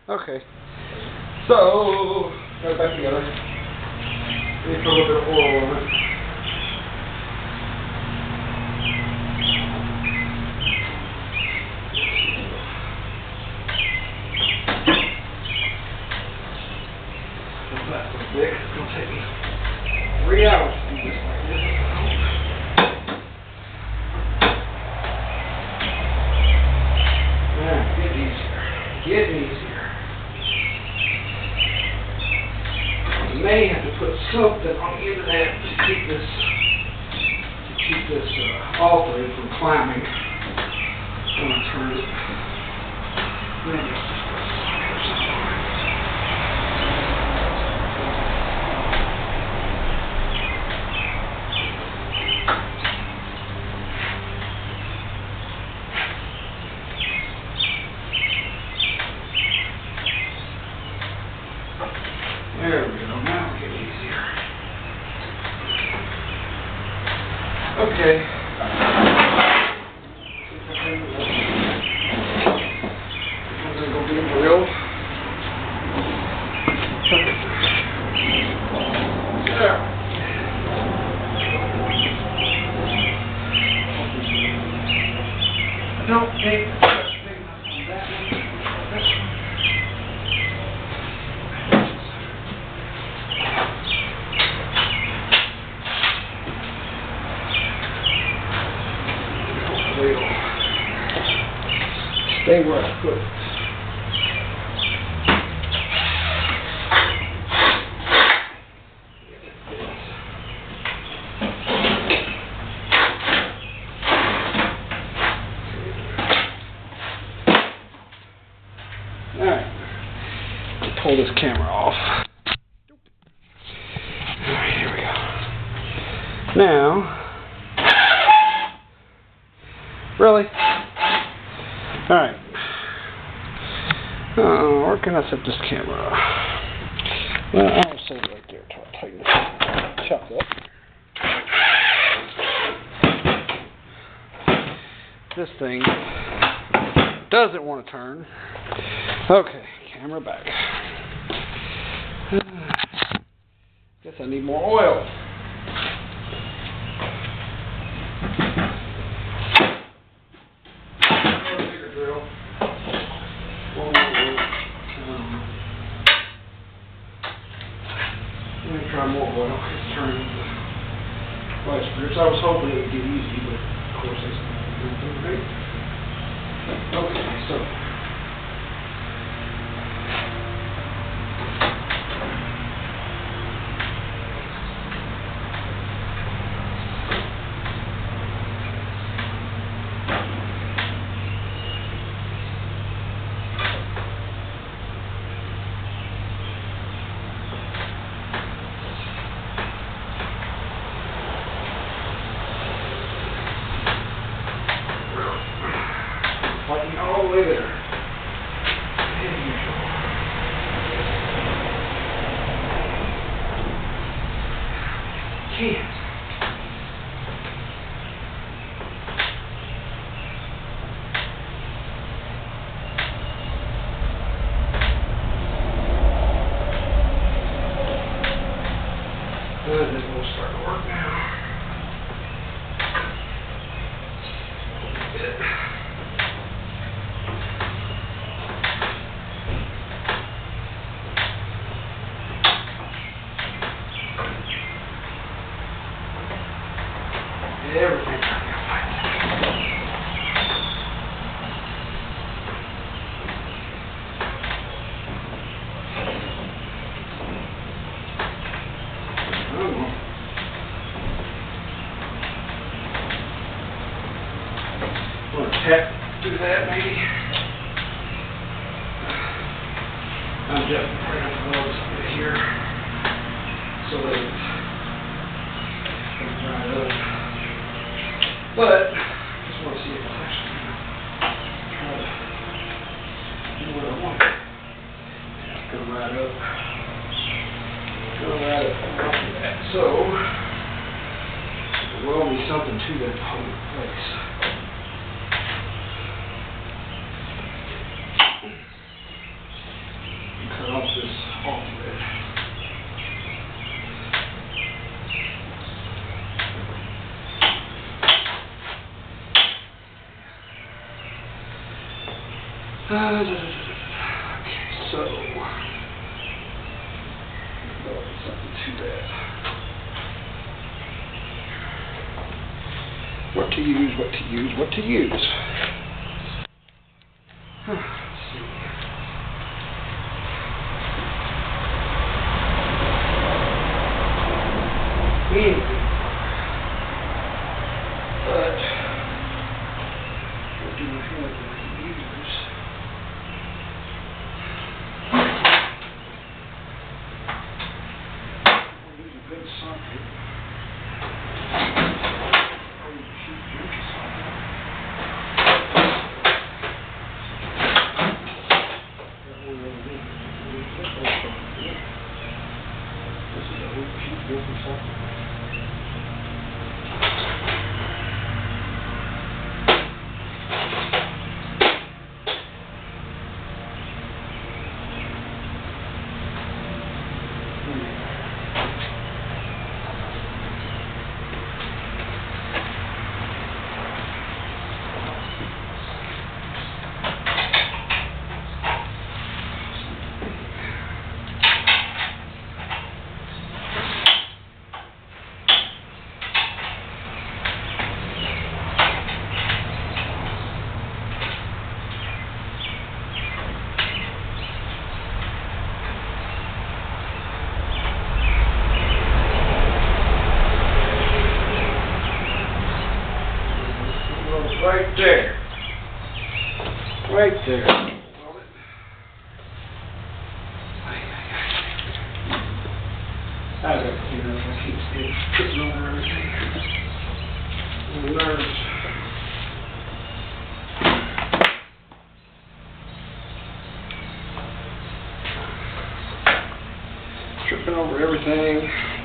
Okay. So, got it back together. Maybe put a little bit of oil on it. That's so big. It's going to take me 3 hours to do this like this. Getting easier. Getting easier. I may have to put something on the end of that to keep this all thread from climbing when I turn it. Maybe I'll just put a socket or something on it. There we go, now it'll get easier. Okay. I'm going to go be real. There. I don't think that's big enough on that one. This one. Stay where I put it. Alright, pull this camera off. Alright, here we go. Now, really? Alright. Where can I set this camera? Well, I'll set it right there until I tighten this chuck up. This thing doesn't want to turn. Okay, camera back. Guess I need more oil. I'm going to try more oil. It's turning the vice grips. I was hoping it would get easy, but of course it's not going to do great. Okay, so. Fighting all the way there. As usual. Can't. Good, this will start to work now. Good. Everything. Want to tap do that maybe? I'm just bring up the gloves a bit here so that it's dried up. But I just want to see if it's actually going to try to do what I want. Yeah, it's going to ride up. Going to ride up off of that. So, weld me something to that to hold it in place. Okay, so something to that. What to use, what to use, what to use. Let's see. Anything. But what do I have that I can use? I'll use a good socket. I'll use a cheap junky socket. This is a whole cheap junky socket. Right there. Right there. I got to clean up. I keep tripping over everything. The nerves. Tripping over everything.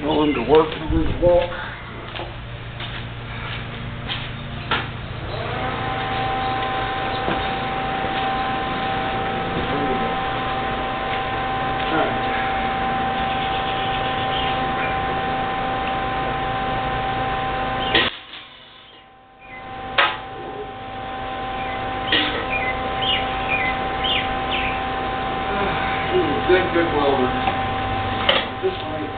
No room to work, no room to walk. Good welder. This might,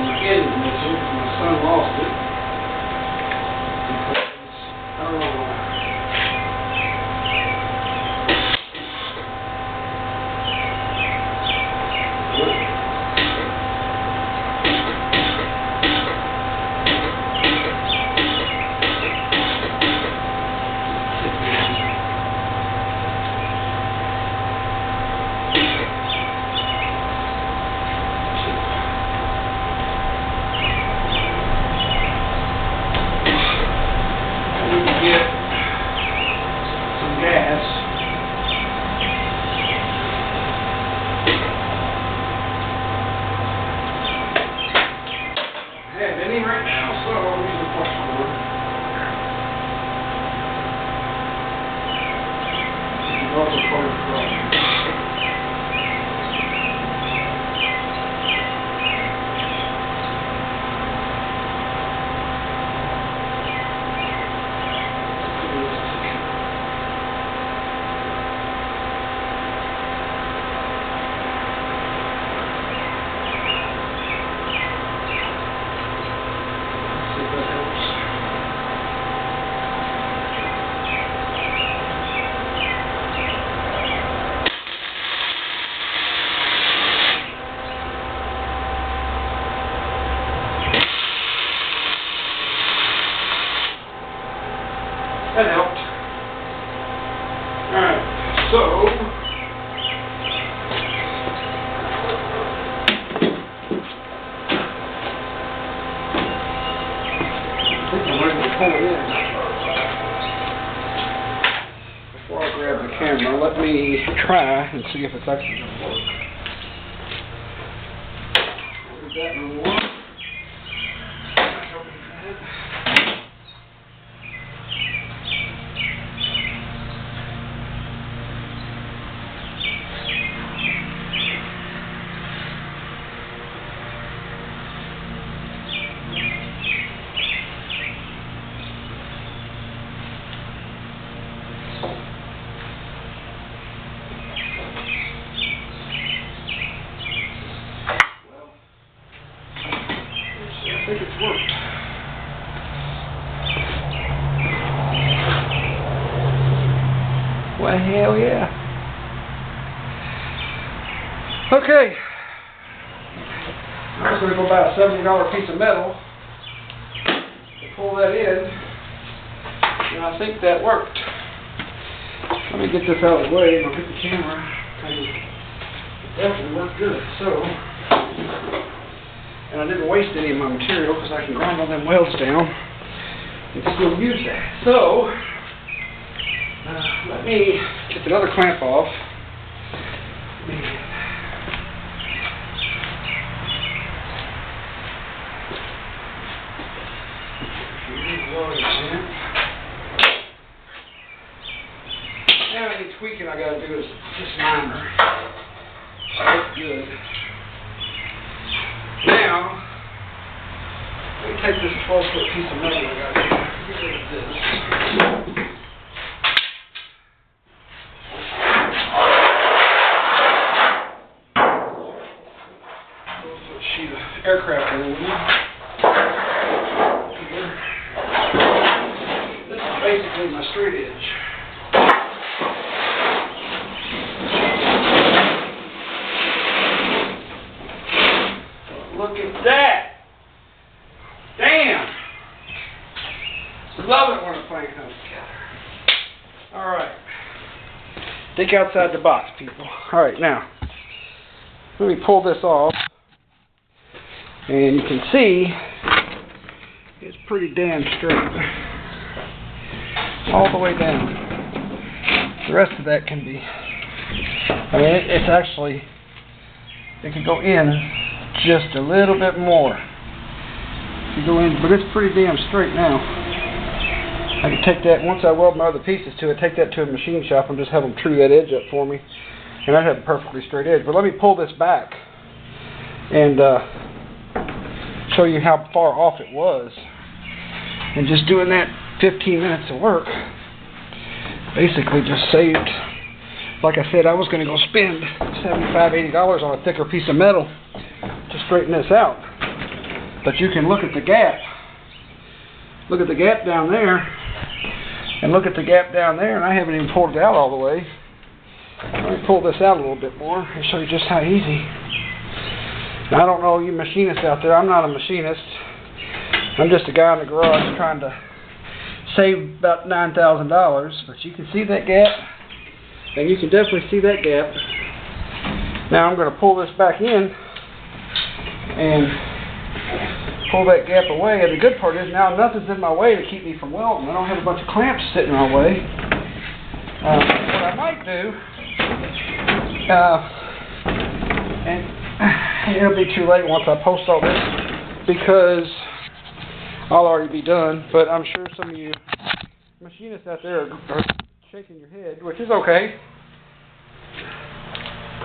my end is missing. My son lost it. Because, I don't know why. Right now, so I'll use the flux cord. You can also call it flux. That helped. Alright, so I think I'm ready to pull it in. Before I grab the camera, let me try and see if it's actually going to work. There's that number one. worked. Well, hell yeah. Okay. I was going to go buy a $70 piece of metal to pull that in, and I think that worked. Let me get this out of the way and I'll get the camera. It definitely worked good. So, and I didn't waste any of my material because I can grind all them welds down and still use that. So, let me get another clamp off. Now any tweaking I gotta do is just minor. That's good. Now, let me take this 12-foot piece of metal I got here. Get rid of this. 12-foot sheet of aircraft aluminum. Here. This is basically my straight edge. Look at that! Damn! Love it when a plane comes together. Alright. Think outside the box, people. Alright, now, let me pull this off. And you can see it's pretty damn straight. All the way down. The rest of that can be, I mean, it's actually, it can go in just a little bit more. You go in, but it's pretty damn straight now. I can take that, once I weld my other pieces to it, take that to a machine shop and just have them true that edge up for me. And I'd have a perfectly straight edge. But let me pull this back and show you how far off it was. And just doing that 15 minutes of work basically just saved, like I said, I was going to go spend $75, $80 on a thicker piece of metal to straighten this out. But you can look at the gap. Look at the gap down there. And look at the gap down there. And I haven't even pulled it out all the way. Let me pull this out a little bit more and show you just how easy. Now, I don't know you machinists out there. I'm not a machinist. I'm just a guy in the garage trying to save about $9,000. But you can see that gap. And you can definitely see that gap. Now I'm going to pull this back in and pull that gap away. And the good part is now nothing's in my way to keep me from welding. I don't have a bunch of clamps sitting in my way. What I might do, and it'll be too late once I post all this because I'll already be done, but I'm sure some of you machinists out there are shaking your head, which is okay.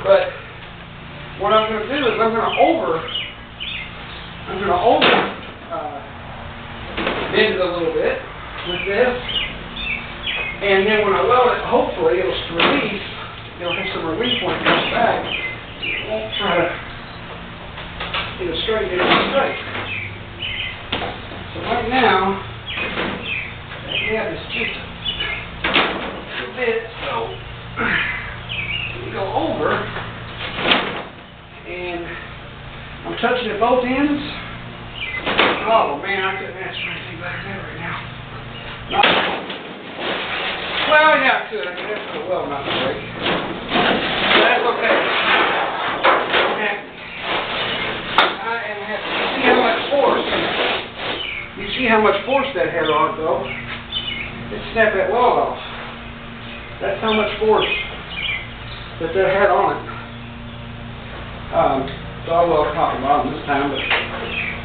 But what I'm going to do is I'm going to bend it a little bit with this, and then when I weld it, hopefully it'll release. It'll have some relief when it comes back. It won't try to straighten it straight. So right now, that gap is just a little bit. So we go over, and I'm touching at both ends. Oh man, I couldn't ask for anything better than that right now. Well, yeah, I could. I could ask for the weld not to break. That's okay. I'm happy. I am happy. You see how much force? You see how much force that had on it, though? It snapped that weld off. That's how much force that had on it. So I welded top and bottom this time, but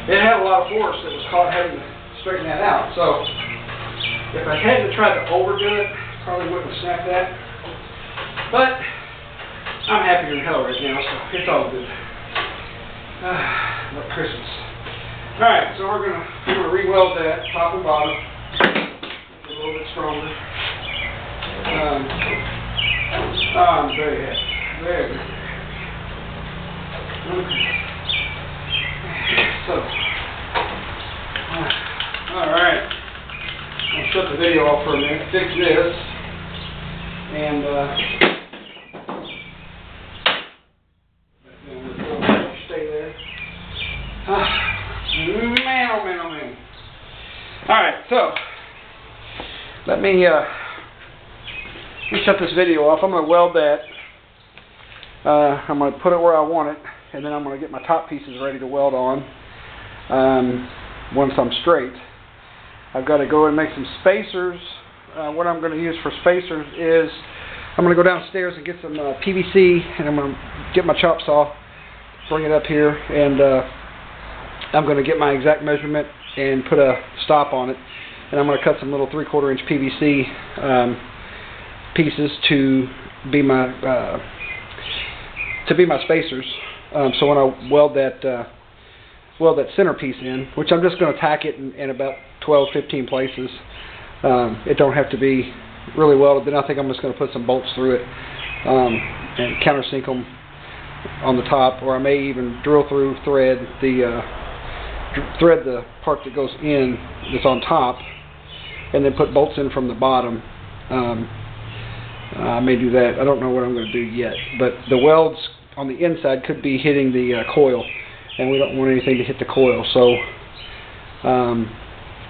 it had a lot of force that was caught having to straighten that out. So if I hadn't tried to overdo it, probably wouldn't have snapped that. But I'm happier than hell right now, so it's all good. Like Christmas. Alright, so we're gonna re-weld that top and bottom. Make it a little bit stronger. I'm very happy. Very, very happy. Okay. So shut the video off for a minute, fix this, and stay there. Man, oh man, oh man. Alright, so let me shut this video off. I'm going to weld that. I'm going to put it where I want it, and then I'm going to get my top pieces ready to weld on once I'm straight. I've got to go and make some spacers. What I'm going to use for spacers is I'm going to go downstairs and get some PVC, and I'm going to get my chop saw, bring it up here, and I'm going to get my exact measurement and put a stop on it, and I'm going to cut some little 3/4 inch PVC pieces to be my spacers. So when I weld that centerpiece in, which I'm just going to tack it in about 12-15 places. It don't have to be really welded. Then I think I'm just going to put some bolts through it and countersink them on the top, or I may even drill through thread the part that goes in that's on top, and then put bolts in from the bottom. I may do that. I don't know what I'm going to do yet, but the welds on the inside could be hitting the coil, and we don't want anything to hit the coil. So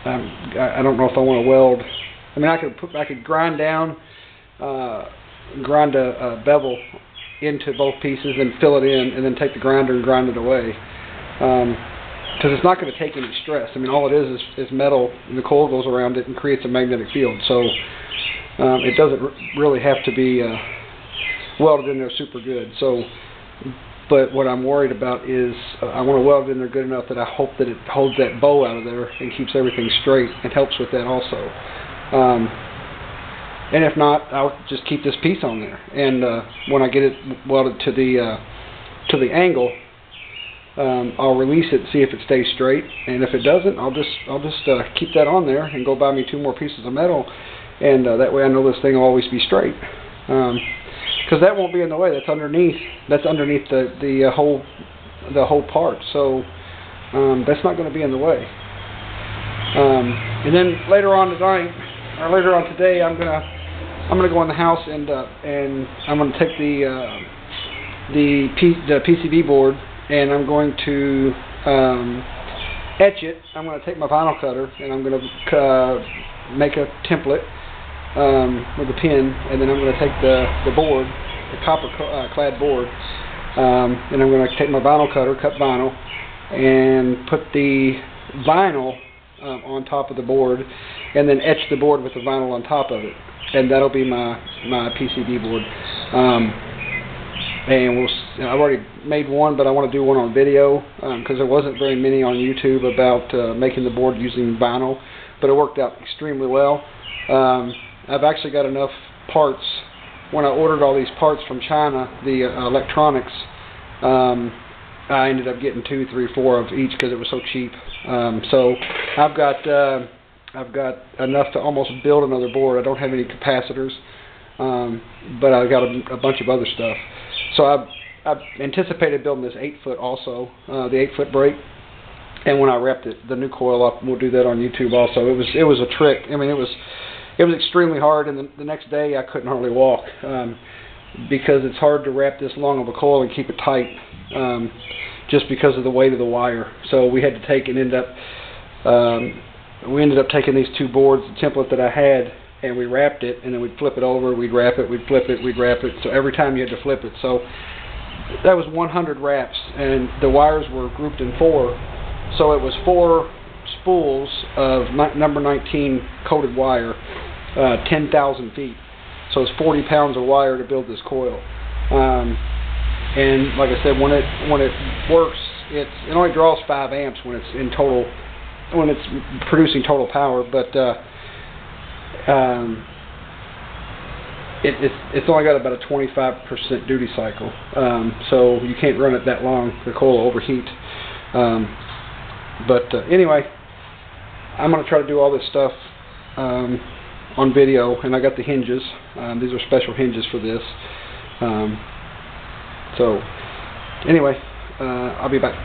I don't know if I want to weld. I mean, I could grind down, grind a bevel into both pieces and fill it in, and then take the grinder and grind it away. Because it's not going to take any stress. I mean, all it is metal, and the coil goes around it and creates a magnetic field. So it doesn't really have to be welded in there super good. So, but what I'm worried about is I want to weld it in there good enough that I hope that it holds that bow out of there and keeps everything straight and helps with that also. And if not, I'll just keep this piece on there. And when I get it welded to the angle, I'll release it, see if it stays straight, and if it doesn't, I'll just keep that on there and go buy me 2 more pieces of metal, and that way I know this thing will always be straight. Because that won't be in the way. That's underneath. That's underneath the whole part. So that's not going to be in the way. And then later on tonight, or later on today, I'm gonna go in the house and I'm gonna take the PCB board, and I'm going to etch it. I'm going to take my vinyl cutter, and I'm going to make a template with a pen, and then I'm going to take the board, the copper clad board, and I'm going to take my vinyl cutter, cut vinyl, and put the vinyl on top of the board, and then etch the board with the vinyl on top of it, and that'll be my PCB board. And I've already made one, but I want to do one on video because there wasn't very many on YouTube about making the board using vinyl, but it worked out extremely well. I've actually got enough parts. When I ordered all these parts from China, the electronics, I ended up getting 2, 3, 4 of each because it was so cheap. So I've got enough to almost build another board. I don't have any capacitors, but I've got a bunch of other stuff. So I've anticipated building this 8-foot also, the 8-foot brake. And when I wrapped it, the new coil up, we'll do that on YouTube also. It was a trick. I mean, it was extremely hard, and the next day I couldn't hardly walk because it's hard to wrap this long of a coil and keep it tight just because of the weight of the wire. So we had to take and we ended up taking these 2 boards, the template that I had, and we wrapped it, and then we'd flip it over, we'd wrap it, we'd flip it, we'd wrap it. So every time you had to flip it. So that was 100 wraps, and the wires were grouped in 4. So it was 4 spools of number 19 coated wire, 10,000 feet. So it's 40 pounds of wire to build this coil. And like I said, when it works, it only draws 5 amps when it's in total, when it's producing total power. But it's only got about a 25% duty cycle. So you can't run it that long. The coil will overheat. But anyway, I'm going to try to do all this stuff on video, and I got the hinges. These are special hinges for this. So anyway, I'll be back.